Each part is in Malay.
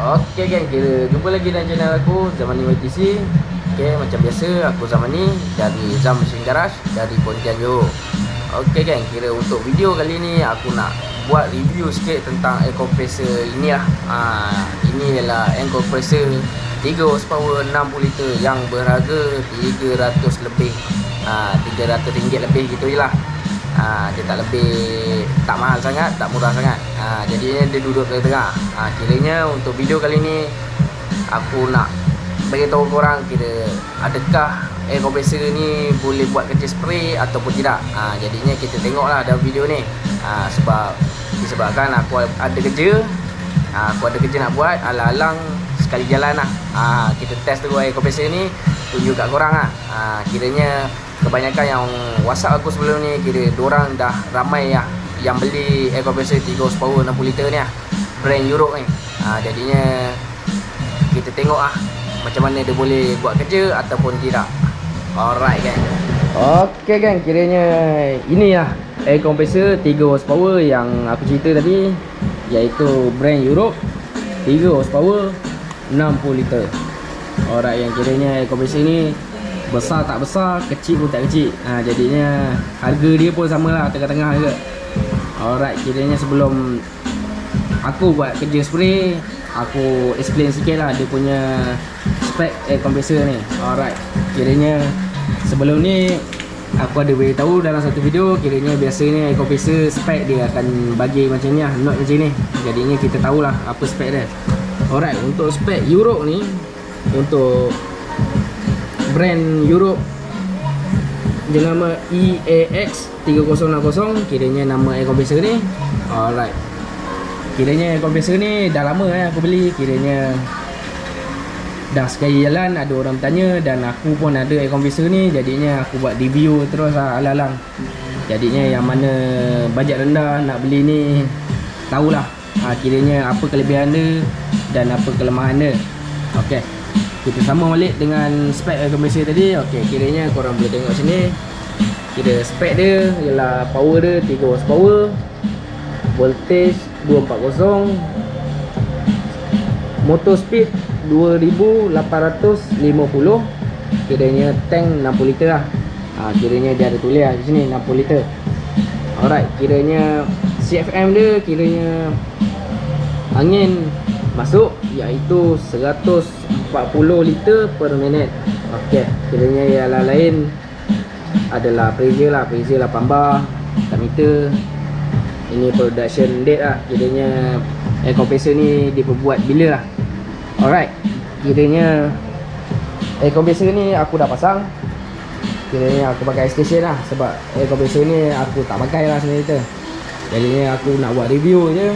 Oke geng, kita jumpa lagi dalam channel aku Zamani YTC. Oke, macam biasa aku Zamani dari Zam Machine Garage dari Pontian Johor. Oke geng, kira untuk video kali ni aku nak buat review sikit tentang air compressor ini lah. Ini ialah air compressor 3 horsepower 60 liter yang berharga 300 lebih, RM300 lebih gitu je lah. Dia tak lebih, tak mahal sangat, tak murah sangat. Jadinya dia duduk di tengah. Kiranya untuk video kali ni aku nak beritahu korang kira adakah air compressor ni boleh buat kerja spray ataupun tidak. Jadinya kita tengoklah dalam video ni. Disebabkan aku ada kerja, nak buat, alang-alang sekali jalan lah. Kita test dulu air compressor ni, tunjuk kat korang lah. Kiranya kebanyakan yang WhatsApp aku sebelum ni, kira diorang dah ramai lah yang beli air compressor 3 horsepower 60 liter ni lah, brand Europe ni. Jadinya kita tengok lah macam mana dia boleh buat kerja ataupun tidak. Alright gang. Okay gang, kiranya ini lah air compressor 3 horsepower yang aku cerita tadi, iaitu brand Europe, 3 horsepower 60 liter. Alright, yang kiranya air compressor ni besar tak besar, kecil pun tak kecil. Jadinya harga dia pun samalah, tengah-tengah juga. Alright, kiranya sebelum aku buat kerja spray, aku explain sikit lah dia punya spek air compressor ni. Alright, kiranya sebelum ni aku ada beritahu dalam satu video, kiranya biasanya air compressor spek dia akan bagi macam ni lah, not macam ni. Jadinya kita tahulah apa spek dia. Alright, untuk spek Europe ni, untuk brand Europe dia nama EAX 3060, kiranya nama air compressor ni. Alright, kiranya air compressor ni dah lama aku beli, kiranya dah sekali jalan ada orang bertanya, dan aku pun ada air compressor ni, jadinya aku buat review terus lah alang-alang. Jadinya yang mana bajet rendah nak beli ni tahulah kiranya apa kelebihan dia dan apa kelemahan dia. Okay, kita sama balik dengan spek air compressor tadi. Okey, kiranya korang boleh tengok sini. Kira spek dia ialah power dia 3 horsepower, voltage 240, motor speed 2850, kiranya tank 60 liter lah. Kiranya dia ada tulis lah di sini 60 liter. Alright, kiranya CFM dia, kiranya angin masuk iaitu 140 liter per minit. Okey, kiranya yang lain adalah pressure lah, pressure 8 bar, meter. Ini production date lah, kiranya air compressor ni diperbuat bila lah. Alright, kiranya air compressor ni aku dah pasang. Kiranya aku pakai station lah, sebab air compressor ni aku tak pakai lah sebenarnya. Jadinya aku nak buat review je,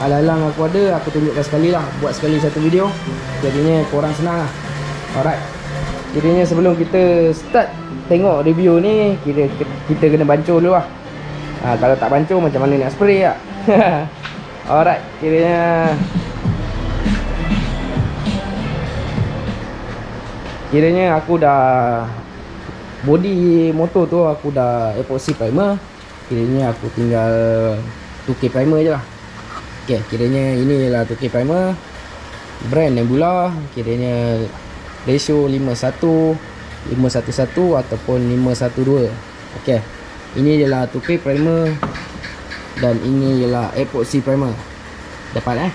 alang-alang aku ada, aku tunjukkan sekali lah, buat sekali satu video, jadinya korang senang lah. Alright, kiranya sebelum kita start tengok review ni, kita kena bancur dulu lah. Kalau tak bancur macam mana nak spray lah. Alright, kiranya aku dah body motor tu aku dah epoxy primer. Kiranya aku tinggal 2K primer je lah. Okay, kiranya ini ialah 2K primer brand Nebula, kiranya ratio 5:1, 5:1 ataupun 5:2. Okay, ini ialah 2K primer dan ini ialah epoxy primer. Dapat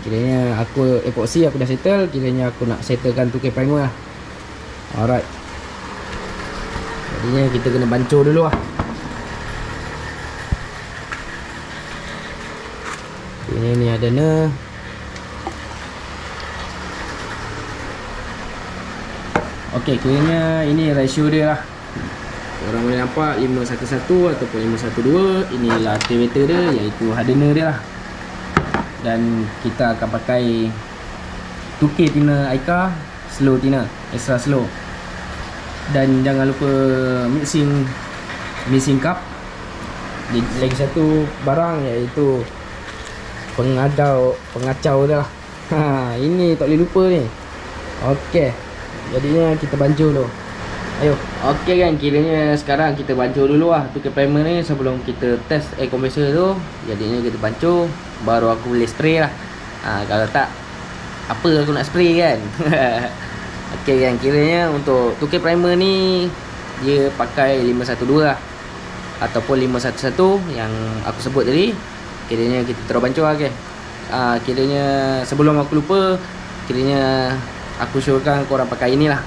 kiranya aku epoxy aku dah settle, kiranya aku nak settlekan 2K primer lah. Alright, jadinya kita kena bancur dulu lah. Ini ada ne. Okey, kiranya ini ratio dia lah. Orang boleh nampak 5:1 ataupun 5:2. Inilah activator dia, iaitu hardener dia lah. Dan kita akan pakai 2K thinner ICA, slow thinner, extra slow. Dan jangan lupa mixing cup. Lagi satu barang, iaitu pengacau dia lah. Ini tak boleh lupa ni. Okey, jadinya kita bancur dulu. Ayo. Okey kan, kiranya sekarang kita bancur dulu lah 2K primer ni sebelum kita test air compressor tu. Jadinya kita bancur, baru aku boleh spray lah. Kalau tak, apa aku nak spray kan. Okey kan, kiranya untuk tukar primer ni dia pakai 512 lah, ataupun 511 yang aku sebut tadi. Kiranya kita terus bancuh lah. Okay. Kiranya sebelum aku lupa, kiranya aku syorkan korang pakai inilah.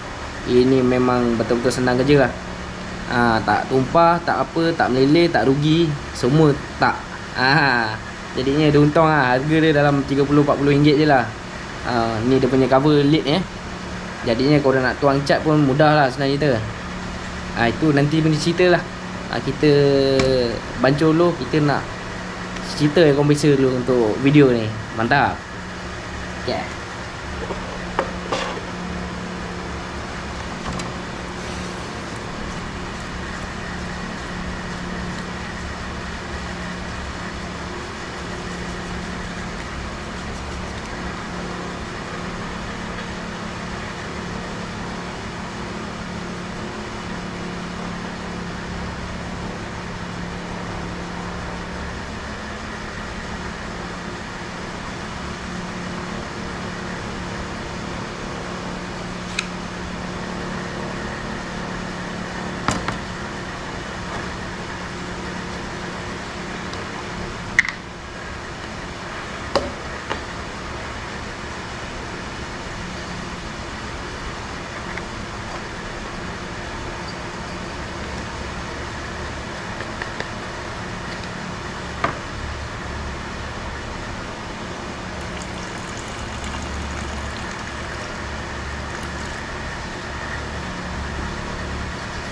Ini memang betul-betul senang kerja lah. Tak tumpah, tak apa, tak meleleh, tak rugi, semua tak. Jadinya dia untung lah. Harga dia dalam 30-40 ringgit je lah. Ni dia punya cover lid ni. Jadinya korang nak tuang cat pun mudah lah senang cerita. Itu nanti punya cerita lah. Kita bancuh dulu, kita nak cerita kompresor dulu untuk video ni. Mantap. Okay.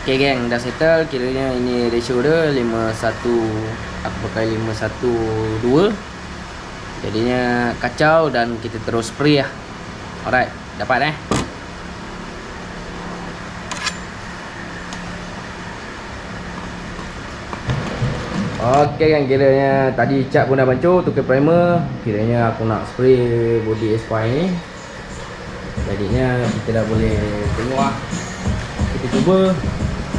Okay geng, dah settle. Kiranya ini ratio dia 51, aku pakai 512. Jadinya kacau dan kita terus spray lah. Alright, dapat Okay kan, kiranya tadi cat pun dah bancuh, tukar primer. Kiranya aku nak spray body S5 ni. Jadinya kita dah boleh tengok lah. Kita cuba.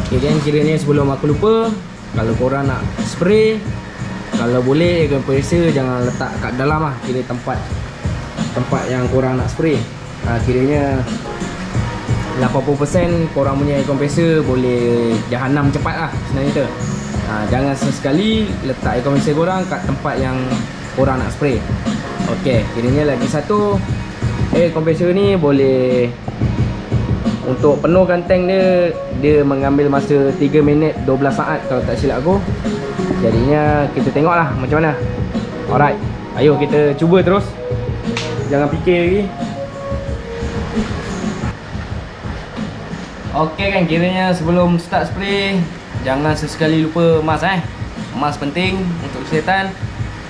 Okay kan, kiranya sebelum aku lupa, kalau korang nak spray, kalau boleh compressor jangan letak kat dalam lah. Kira tempat yang korang nak spray. Kiranya 80% korang punya compressor boleh jahanam cepat lah sebenarnya tu. Jangan sesekali letak air compressor korang kat tempat yang korang nak spray. Ok, kiranya lagi satu, air compressor ni boleh, untuk penuhkan tank dia mengambil masa 3 minit 12 saat kalau tak silap aku. Jadinya kita tengoklah macam mana. Alright, ayo kita cuba terus. Jangan fikir lagi. Ok kan, kiranya sebelum start spray, jangan sesekali lupa mask Mask penting untuk kesihatan.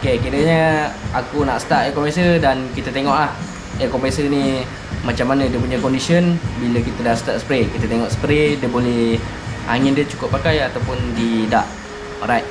Ok, kiranya aku nak start air compressor dan kita tengoklah air compressor ni macam mana dia punya condition bila kita dah start spray. Kita tengok spray dia boleh, angin dia cukup pakai ataupun tidak. Alright.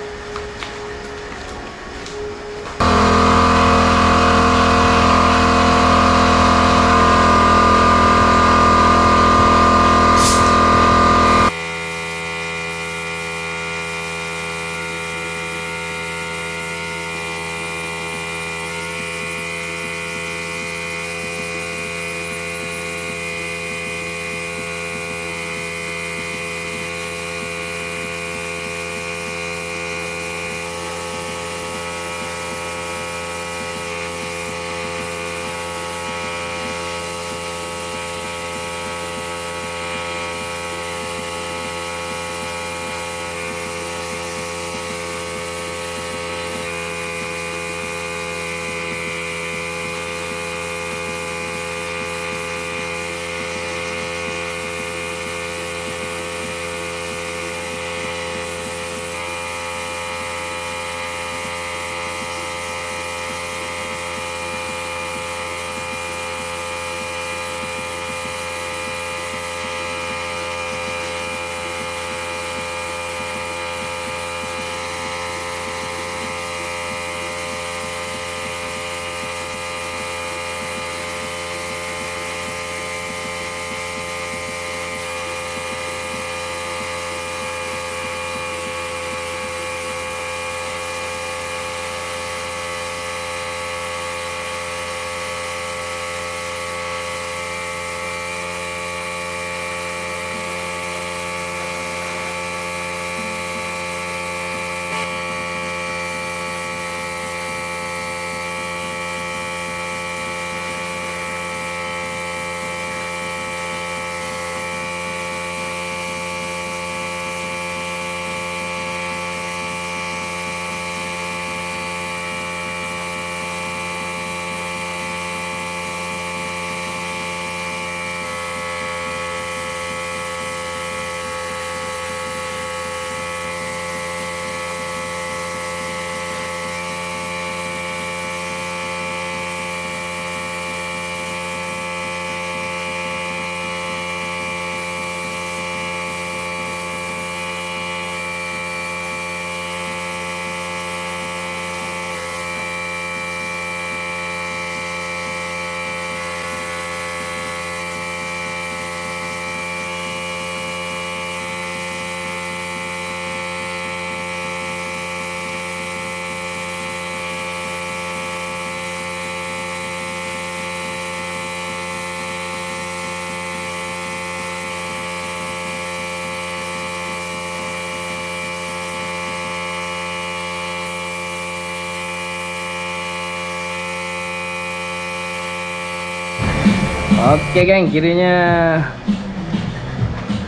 Oke geng, kiranya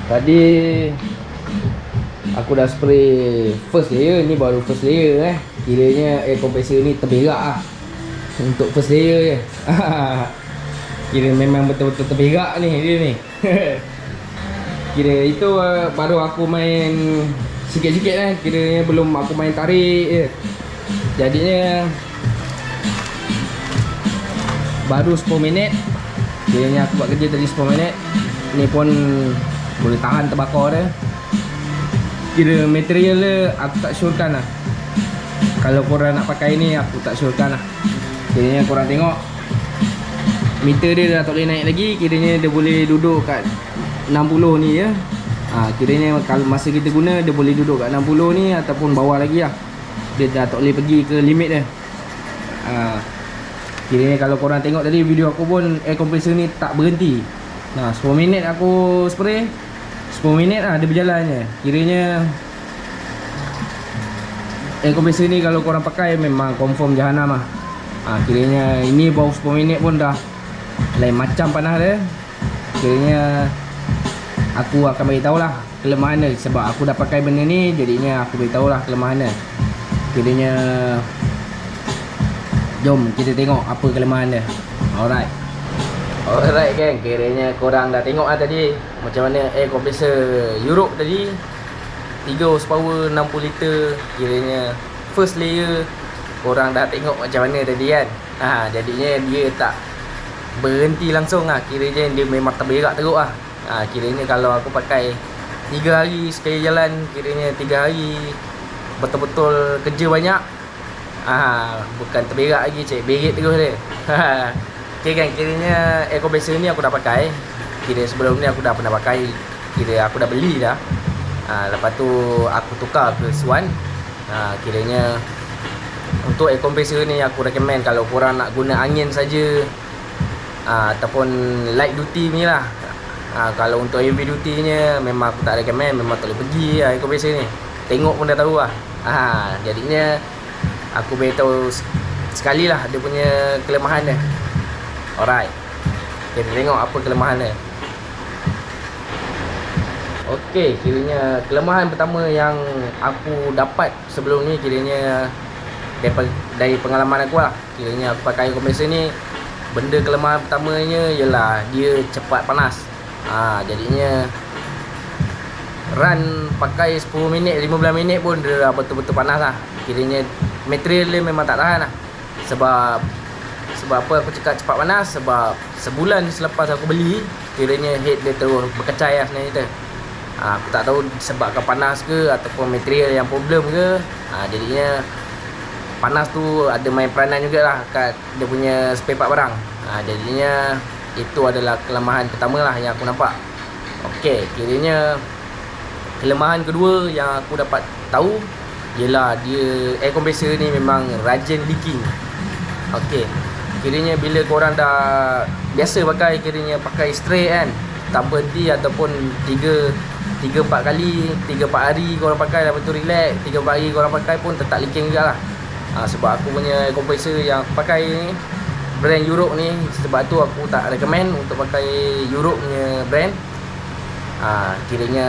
tadi aku dah spray first layer, ni baru first layer Kiranya air compressor ni terberak lah untuk first layer je. Kira memang betul-betul terberak ni dia ni. Kira itu baru aku main sikit-sikit kiranya belum aku main tarik je. Jadinya baru 10 minit. Kiranya aku buat kerja tadi 10 minit. Ni pun boleh tahan terbakar dia. Kira material dia aku tak syorkan lah. Kalau korang nak pakai ni aku tak syorkan lah. Kiranya korang tengok meter dia dah tak boleh naik lagi. Kiranya dia boleh duduk kat 60 ni je. Kiranya kalau masa kita guna dia boleh duduk kat 60 ni ataupun bawah lagi lah. Dia dah tak boleh pergi ke limit dia. Kiranya kalau korang tengok tadi video aku pun air compressor ni tak berhenti. 10 minit aku spray, 10 minit lah dia berjalan je. Kiranya air compressor ni kalau korang pakai memang confirm jahanam lah. Kiranya ini baru 10 minit pun dah lain macam panas dia. Kiranya aku akan beritahu lah kelemahan dia. Sebab aku dah pakai benda ni, jadinya aku beritahu lah kelemahan dia. Kiranya jom kita tengok apa kelemahan dia. Alright geng, kiranya korang dah tengok lah tadi macam mana air compressor Europe tadi 3 horsepower 60 liter. Kiranya first layer korang dah tengok macam mana tadi kan. Jadinya dia tak berhenti langsung lah. Kiranya dia memang terberak teruk lah. Kiranya kalau aku pakai 3 hari sekali jalan, kiranya 3 hari betul-betul kerja banyak. Bukan terberak lagi, cek berit terus dia. Okay kan, kiranya air compressor ni aku dah pakai. Kira sebelum ni aku dah pernah pakai. Kira aku dah beli dah. Lepas tu aku tukar ke Swan. Kiranya untuk air compressor ni aku recommend kalau korang nak guna angin saja, ataupun light duty ni lah. Kalau untuk heavy duty nya memang aku tak recommend. Memang tak boleh pergi air compressor ni. Tengok pun dah tahu lah. Jadinya aku beritahu sekali lah dia punya kelemahan dia. Alright, kita tengok apa kelemahan dia. Okey, kiranya kelemahan pertama yang aku dapat sebelum ni, kiranya dari pengalaman aku lah. Kiranya aku pakai air compressor ni, benda kelemahan pertamanya ialah dia cepat panas. Jadinya run pakai 10 minit, 15 minit pun dia dah betul-betul panas lah. Kiranya material dia memang tak tahan lah. Sebab apa aku cakap cepat panas? Sebab sebulan selepas aku beli, kiranya head dia terus berkecai lah sebenarnya kita. Aku tak tahu sebabkan panas ke ataupun material yang problem ke. Jadinya panas tu ada main peranan jugalah kat dia punya spare part barang. Jadinya itu adalah kelemahan pertama lah yang aku nampak. Okey, kiranya kelemahan kedua yang aku dapat tahu ialah dia air compressor ni memang rajin leaking. Okey, kiranya bila korang dah biasa pakai, kiranya pakai straight kan, tak berhenti ataupun 3-4 kali, 3-4 hari korang pakai, lepas tu relax, 3-4 hari korang pakai pun tetap leaking juga lah. Sebab aku punya compressor yang aku pakai ni brand Europe ni, sebab tu aku tak recommend untuk pakai Europe punya brand. Kiranya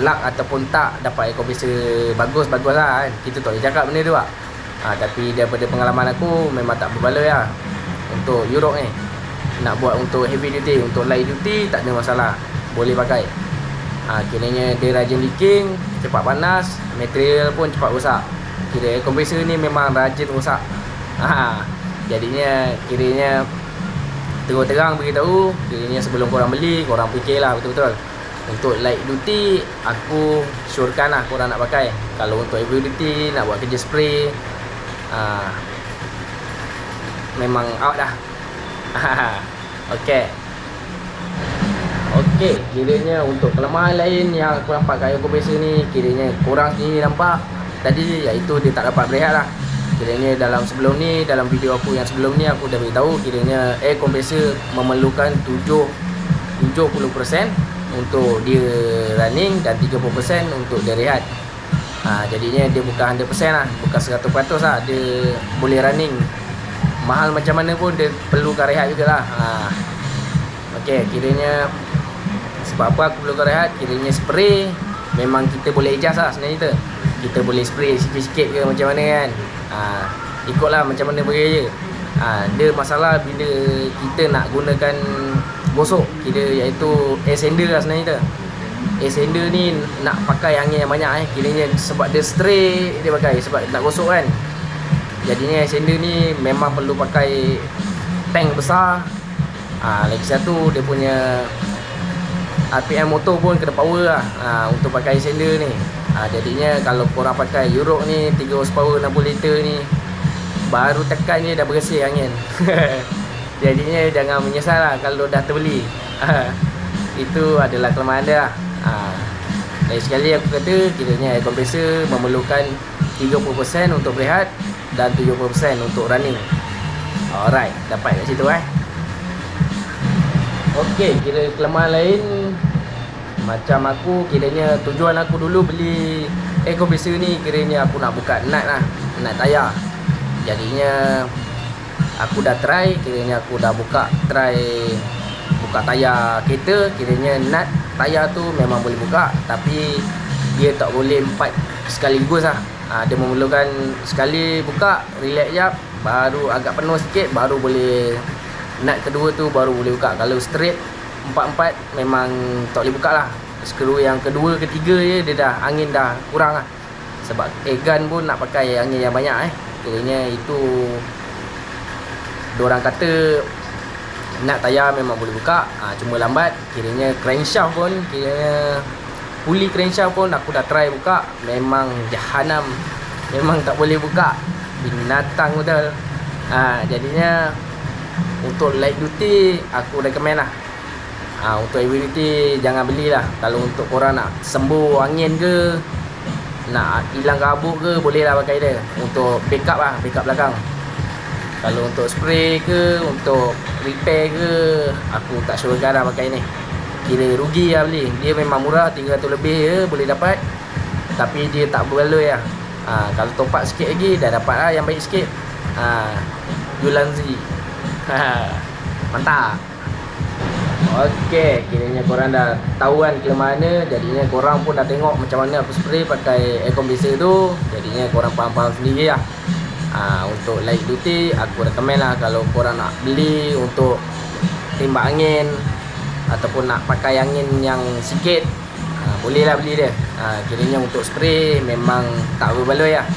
luck ataupun tak dapat air compressor bagus lah kan. Kita tak boleh cakap benda tu lah. Tapi daripada pengalaman aku memang tak berbaloi lah untuk Europe ni. Nak buat untuk heavy duty, untuk light duty tak ada masalah, boleh pakai. Kiranya dia rajin leaking, cepat panas, material pun cepat rosak. Kira air compressor ni memang rajin rosak. Jadinya kiranya terus terang beritahu, kiranya sebelum korang beli, korang fikirlah betul-betul. Untuk light duty aku syorkan lah korang nak pakai. Kalau untuk heavy duty nak buat kerja spray, memang out dah. Okey, kiranya untuk kelemahan lain yang aku nampak kat air compressor ni, kiranya korang sendiri nampak tadi, iaitu dia tak dapat berehat lah. Kiranya dalam sebelum ni, dalam video aku yang sebelum ni aku dah beritahu, kiranya air compressor memerlukan 70% untuk dia running dan 30% untuk dia rehat. Jadinya dia bukan 100% lah, bukan 100% lah. Dia boleh running mahal macam mana pun dia perlukan rehat jugalah. Okey, kiranya sebab apa aku perlu rehat, kiranya spray memang kita boleh adjust lah sebenarnya kita boleh spray sikit-sikit ke macam mana kan. Ikutlah macam mana bagi je. Dia masalah bila kita nak gunakan gosok, kira iaitu air sander lah sebenarnya air sander ni nak pakai angin yang banyak kiranya sebab dia straight dia pakai sebab nak gosok kan. Jadinya air sander ni memang perlu pakai tank besar. Lagi satu dia punya RPM motor pun kena power lah untuk pakai air sander ni. Jadinya kalau korang pakai Europe ni 3 horsepower 60 liter ni, baru tekan je dah bersih angin. Jadinya jangan menyesal lah kalau dah terbeli. Itu adalah kelemahan dia lah. Lagi sekali aku kata, kiranya air compressor memerlukan 30% untuk berehat dan 70% untuk running. Alright, dapat kat situ Okey, kira kelemahan lain macam aku, kiranya tujuan aku dulu beli air compressor ni, kiranya aku nak buka nut lah, nut tayar. Jadinya aku dah try, kiranya aku dah buka tayar kereta, kiranya nut tayar tu memang boleh buka, tapi dia tak boleh 4 sekaligus lah. Dia memerlukan sekali buka, relax jap, baru agak penuh sikit, baru boleh nut kedua tu baru boleh buka. Kalau straight 4-4 memang tak boleh buka lah. Skru yang kedua, ketiga je dia dah angin dah kurang lah. Sebab gun pun nak pakai angin yang banyak kiranya itu diorang kata nut tayar memang boleh buka, cuma lambat. Kiranya crankshaft pun, kiranya puli crankshaft pun aku dah try buka, memang jahanam, memang tak boleh buka, binatang betul. Jadinya untuk light duty aku recommend lah. Untuk heavy duty jangan belilah. Kalau untuk korang nak sembuh angin ke, nak hilang kabut ke, boleh lah pakai dia untuk backup lah, backup belakang. Kalau untuk spray ke, untuk repair ke, aku tak syorkan lah pakai ni. Kira rugi lah beli. Dia memang murah, 300 lebih je boleh dapat, tapi dia tak berbaloi lah. Kalau top up sikit lagi dah dapat lah yang baik sikit. Yulanzi. Mantap. Okey, kiranya korang dah tahu kan kelemahan dia. Jadinya korang pun dah tengok macam mana aku spray pakai air compressor tu. Jadinya korang faham-faham sendiri lah. Untuk light duty aku recommend lah. Kalau korang nak beli untuk tembak angin ataupun nak pakai angin yang sikit, boleh lah beli dia. Kiranya untuk spray memang tak berbaloi lah.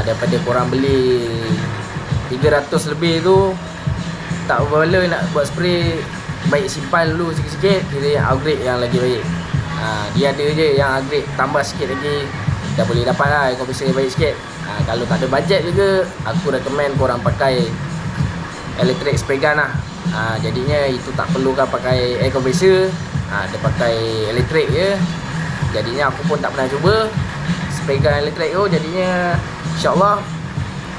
Daripada korang beli 300 lebih tu, tak berbaloi nak buat spray. Baik simpan dulu sikit-sikit, kira yang upgrade yang lagi baik. Dia ada je yang upgrade, tambah sikit lagi dah boleh dapat lah air compressor yang baik sikit. Kalau tak ada bajet juga, aku recommend korang pakai electric spray gun lah. Jadinya itu tak perlukan pakai air compressor, dia pakai elektrik je. Jadinya aku pun tak pernah cuba spray gun elektrik tu. Jadinya insyaAllah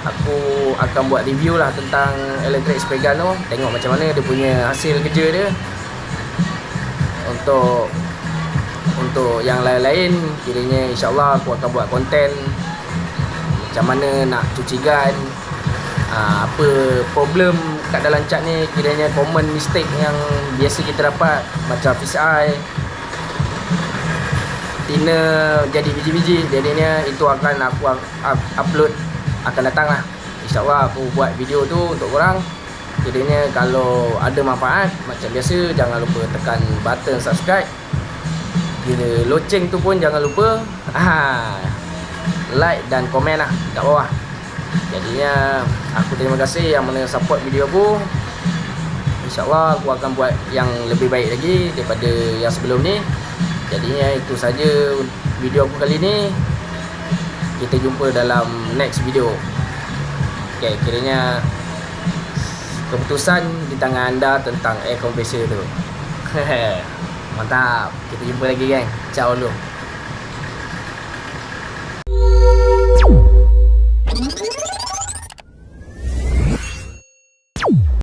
aku akan buat review lah tentang electric spray gun tu. Tengok macam mana dia punya hasil kerja dia. Untuk yang lain-lain, kiranya insyaAllah aku akan buat konten macam mana nak cuci gun, apa problem kat dalam cat ni, kiranya common mistake yang biasa kita dapat, macam fisheye, thinner jadi biji-biji. Jadinya itu akan aku upload akan datang lah. InsyaAllah aku buat video tu untuk korang. Kiranya kalau ada manfaat, macam biasa jangan lupa tekan button subscribe. Kira loceng tu pun jangan lupa like dan komen lah kat bawah. Jadinya aku terima kasih yang mana support video aku. InsyaAllah aku akan buat yang lebih baik lagi daripada yang sebelum ni. Jadinya itu saja video aku kali ni. Kita jumpa dalam next video. Okay, kiranya keputusan di tangan anda tentang air compressor tu. Mantap. Kita jumpa lagi, geng. Ciao dulu.